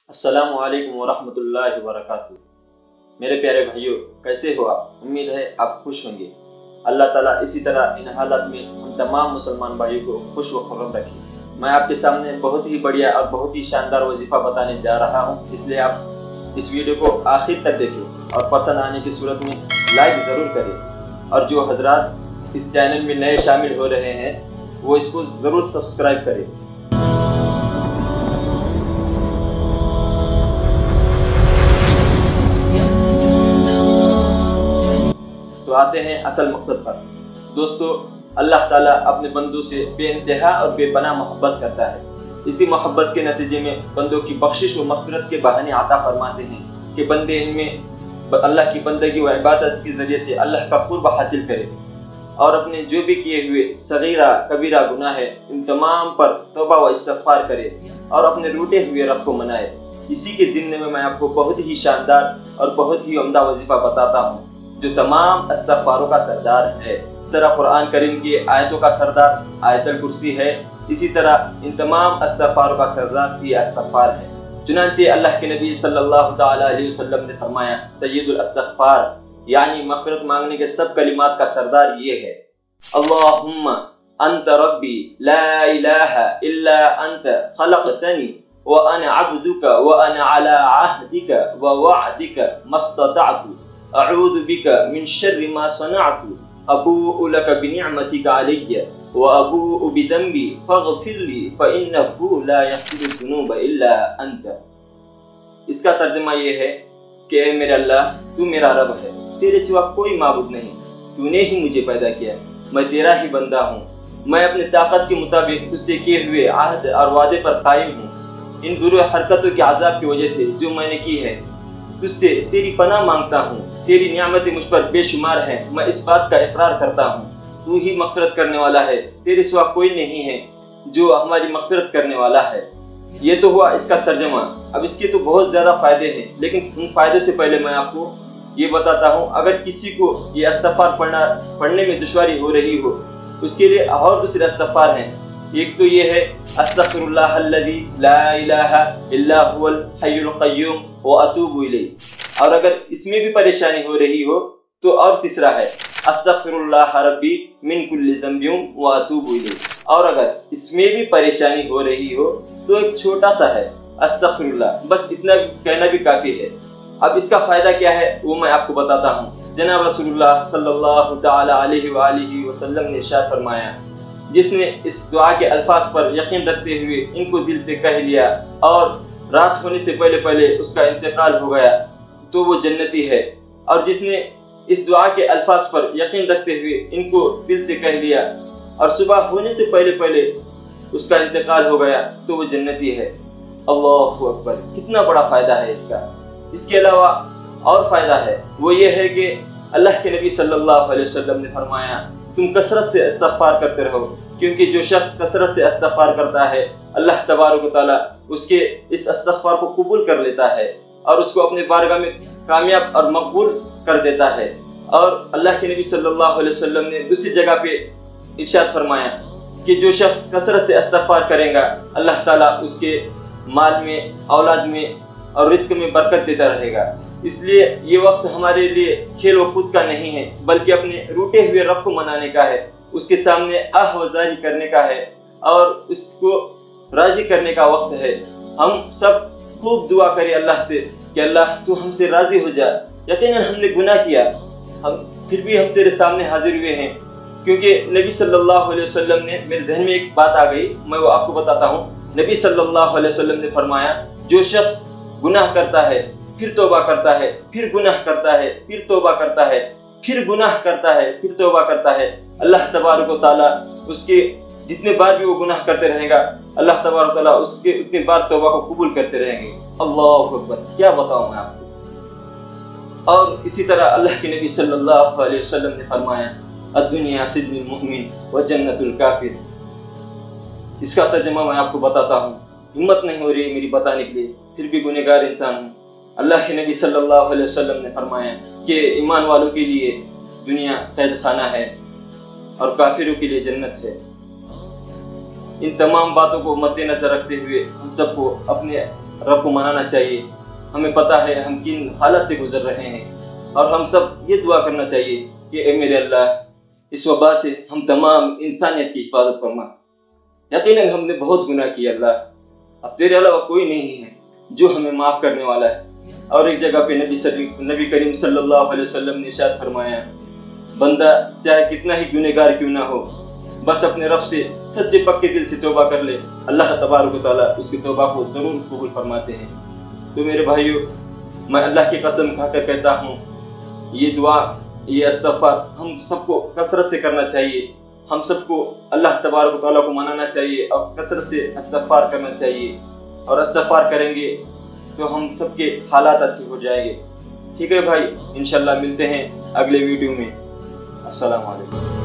अस्सलामु अलैकुम वरहमतुल्लाहि वबरकातुहू। मेरे प्यारे भाइयों, कैसे हो आप? उम्मीद है आप खुश होंगे। अल्लाह ताला इसी तरह इन हालात में हम तमाम मुसलमान भाइयों को खुश व खुर्रम रखे। मैं आपके सामने बहुत ही बढ़िया और बहुत ही शानदार वजीफा बताने जा रहा हूँ, इसलिए आप इस वीडियो को आखिर तक देखें और पसंद आने की सूरत में लाइक ज़रूर करें। और जो हजरात इस चैनल में नए शामिल हो रहे हैं वो इसको ज़रूर सब्सक्राइब करें। तो आते हैं असल मकसद पर। दोस्तों, अल्लाह ताला अपने बंदों से बेइंतहा और बेपनाह मोहब्बत करता है। इसी मोहब्बत के नतीजे में बंदों की बख्शिश व मग़फ़िरत के बहाने अता फरमाते हैं कि बंदे इनमें अल्लाह की बंदगी व इबादत के ज़रिए से अल्लाह का क़ुर्ब हासिल करे और अपने जो भी किए हुए सगीरा कबीरा गुनाह है इन तमाम पर तौबा व इस्तिग़फ़ार करे और अपने रूठे हुए रब को मनाए। इसी के ज़िम्ने में मैं आपको बहुत ही शानदार और बहुत ही उम्दा वजीफा बताता हूँ जो तमाम इस्तिग़फ़ारों का सरदार है। इस तरह कुरान करीम की आयतों का सरदार आयतुल कुर्सी है, इसी तरह इन तमाम इस्तिग़फ़ारों का सरदार ये इस्तिग़फ़ार है। चुनांचे अल्लाह के नबी सल्लल्लाहु तआला अलैहि वसल्लम ने फरमाया, सय्यदुल इस्तिग़फ़ार यानी मग़फ़िरत मांगने के सब कलिमात का सरदार ये है, अल्लाहुम्मा अंत रब्बी ला इलाहा इल्ला अंत खलक़तनी व अना अब्दुका व अना अला अहदिका व वअदिका मस्ततअतु अऊज़ु बिका मिन शर्रि मा सनअतु अबूउ लका बिनिअमतिका अलैया व अबूउ बिदंबी फ़ग़फ़िरली फ़इन्नहु ला यग़फ़िरु ज़ुनूब इल्ला अंत। इसका तर्जुमा ये है कि ऐ मेरे अल्लाह, तू मेरा रब है, तेरे सिवा कोई माबूद नहीं, तूने ही मुझे पैदा किया, मैं तेरा ही बंदा हूँ, मैं अपनी ताकत के मुताबिक तुझसे किए हुए आहद और वादे पर कायम हूँ। इन बुरी हरकतों के अज़ाब की वजह से जो मैंने की है तुझसे तेरी पनाह मांगता हूँ। तेरी नियामतें मुझ पर बेशुमार हैं, मैं इस बात का इकरार करता हूँ तू ही मग़फ़िरत करने वाला है, तेरे सिवा कोई नहीं है जो हमारी मग़फ़िरत करने वाला है। ये तो हुआ इसका तर्जुमा। अब इसके तो बहुत ज़्यादा फ़ायदे हैं, लेकिन उन फ़ायदे से पहले मैं आपको ये बताता हूँ, अगर किसी को ये इस्तिग़फ़ार पढ़ने में दुश्वारी हो रही हो उसके लिए और दूसरे इस्तिग़फ़ार हैं। एक तो ये है अस्तग़फ़िरुल्लाह अल्लज़ी ला इलाहा इल्ला हुवल हय्युल क़य्यूम व अतूबु इलैह। और अगर इसमें भी परेशानी हो रही हो तो और तीसरा है अस्तग़फ़िरुल्लाह रब्बी मिन कुल्लि ज़ंबिन व अतूबु इलैह। और अगर इसमें भी परेशानी हो रही हो तो एक छोटा सा है अस्तग़फ़िरुल्लाह, बस इतना कहना भी काफ़ी है। अब इसका फ़ायदा क्या है वो मैं आपको बताता हूँ। जनाब रसूलुल्लाह सल्लल्लाहु तआला अलैहि व आलिहि वसल्लम ने इरशाद फरमाया, जिसने इस दुआ के अल्फाज पर यकीन रखते हुए इनको दिल से कह लिया और रात होने से पहले पहले उसका इंतकाल हो गया तो वो जन्नती है, और जिसने इस दुआ के अल्फाज पर यकीन रखते हुए इनको दिल से कह लिया और सुबह होने से पहले पहले उसका इंतकाल हो गया तो वो जन्नती है। अल्लाहु अकबर, कितना बड़ा फायदा है इसका। इसके अलावा और फायदा है, वो ये है कि अल्लाह के नबी सल्लल्लाहु अलैहि वसल्लम ने फरमाया, तुम कसरत से इस्तिग़फ़ार करते रहो, क्योंकि जो शख्स कसरत से इस्तिग़फ़ार करता है अल्लाह तबारक व तआला उसके इस इस्तिग़फ़ार को कबूल कर लेता है और उसको अपने बारगाह में कामयाब और मकबूल कर देता है। और अल्लाह के नबी सल्लल्लाहु अलैहि वसल्लम ने दूसरी जगह पे इरशाद फरमाया कि जो शख्स कसरत से इस्तिग़फ़ार करेगा अल्लाह ताला उसके माल में, औलाद में और रिज़्क़ में बरकत देता रहेगा। इसलिए ये वक्त हमारे लिए खेल व कूद का नहीं है, बल्कि अपने रूठे हुए रब को मनाने का है, उसके सामने आहवजारी करने का है और उसको राजी करने का वक्त है। हम सब खूब दुआ करें अल्लाह से कि अल्लाह तू हमसे राजी हो जा। यकीनन हमने गुनाह किया, हम फिर भी हम तेरे सामने हाजिर हुए हैं, क्योंकि नबी सल्लल्लाहु अलैहि वसल्लम ने, मेरे जहन में एक बात आ गई, मैं वो आपको बताता हूँ। नबी सल्लल्लाहु अलैहि वसल्लम ने फरमाया, जो शख्स गुनाह करता है फिर तौबा करता है, फिर गुनाह करता है, फिर तौबा करता है, फिर गुनाह करता है, फिर तौबा करता है, अल्लाह तबारक व तआला उसके जितने बार भी वो गुनाह करते रहेगा अल्लाह तबारक व तआला उसके उतनी बार तौबा को कबूल करते रहेंगे। अल्लाहु अकबर, क्या बताऊं मैं आपको। और इसी तरह अल्लाह के नबी सल्लल्लाहु अलैहि वसल्लम ने फरमाया, अद्दुनिया सिज्नुल मुमिन व जन्नतुल काफिर। इसका तर्जुमा मैं आपको बताता हूँ, हिम्मत नहीं हो रही मेरी बताने के लिए, फिर भी गुनहगार इंसान हूँ। अल्लाह के नबी सल्लल्लाहु अलैहि वसल्लम ने फरमाया कि ईमान वालों के लिए दुनिया कैद खाना है और काफिरों के लिए जन्नत है। इन तमाम बातों को मद्देनजर रखते हुए हम सबको अपने रब को मनाना चाहिए। हमें पता है हम किन हालत से गुजर रहे हैं, और हम सब ये दुआ करना चाहिए कि ए मेरे अल्लाह, इस वबा से हम तमाम इंसानियत की हिफाजत फरमा। यकीनन हमने बहुत गुनाह किया अल्लाह, अब तेरे अलावा कोई नहीं है जो हमें माफ करने वाला है। और एक जगह पे नबी करीम सल्लल्लाहु अलैहि वसल्लम ने इरशाद फरमाया, बंदा चाहे कितना ही गुनहगार क्यों ना हो, बस अपने रब से सच्चे पक्के दिल से तौबा कर ले, अल्लाह तबारक व तआला उसकी तौबा को जरूर कबूल फरमाते हैं। तो मेरे भाइयों, मैं अल्लाह की कसम खाकर कहता हूँ, ये दुआ, ये इस्तग़फ़ार हम सबको कसरत से करना चाहिए। हम सबको अल्लाह तबारक व तआला को मनाना चाहिए और कसरत से इस्तग़फ़ार करना चाहिए। और इस्तग़फ़ार करेंगे तो हम सबके हालात अच्छे हो जाएंगे। ठीक है भाई, इंशाल्लाह मिलते हैं अगले वीडियो में। अस्सलाम वालेकुम।